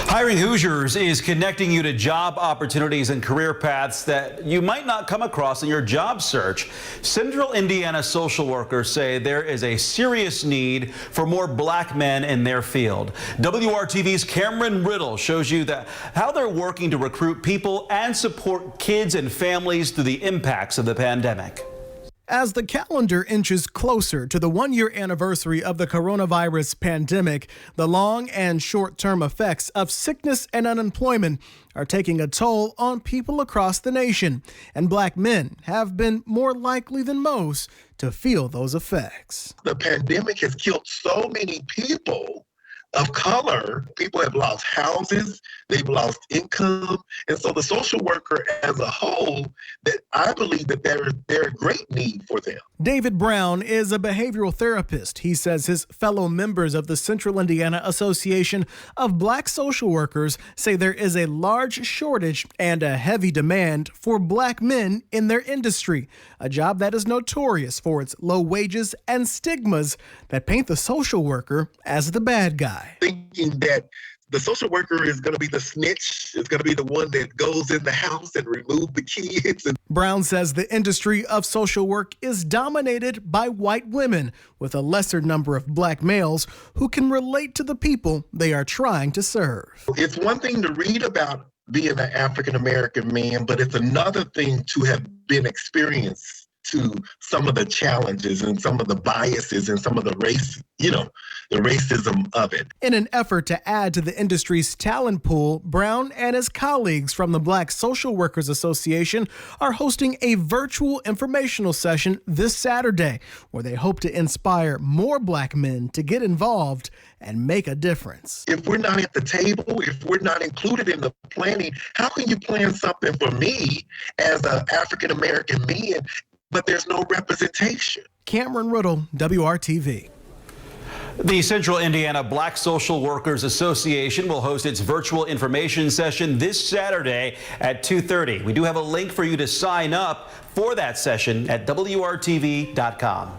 Hiring Hoosiers is connecting you to job opportunities and career paths that you might not come across in your job search. Central Indiana social workers say there is a serious need for more black men in their field. WRTV's Cameron Riddle shows you how they're working to recruit people and support kids and families through the impacts of the pandemic. As the calendar inches closer to the one-year anniversary of the coronavirus pandemic, the long and short-term effects of sickness and unemployment are taking a toll on people across the nation, and black men have been more likely than most to feel those effects. The pandemic has killed so many people of color. People have lost houses, they've lost income, and so the social worker as a whole, that I believe that there is a great need for them. David Brown is a behavioral therapist. He says his fellow members of the Central Indiana Association of Black Social Workers say there is a large shortage and a heavy demand for black men in their industry, a job that is notorious for its low wages and stigmas that paint the social worker as the bad guy. Thinking that the social worker is going to be the snitch, is going to be the one that goes in the house and remove the kids. Brown says the industry of social work is dominated by white women, with a lesser number of black males who can relate to the people they are trying to serve. It's one thing to read about being an African-American man, but it's another thing to have been experienced to some of the challenges and some of the biases and some of the the racism of it. In an effort to add to the industry's talent pool, Brown and his colleagues from the Black Social Workers Association are hosting a virtual informational session this Saturday, where they hope to inspire more black men to get involved and make a difference. If we're not at the table, if we're not included in the planning, how can you plan something for me as an African-American man, but there's no representation? Cameron Riddle, WRTV. The Central Indiana Black Social Workers Association will host its virtual information session this Saturday at 2:30. We do have a link for you to sign up for that session at WRTV.com.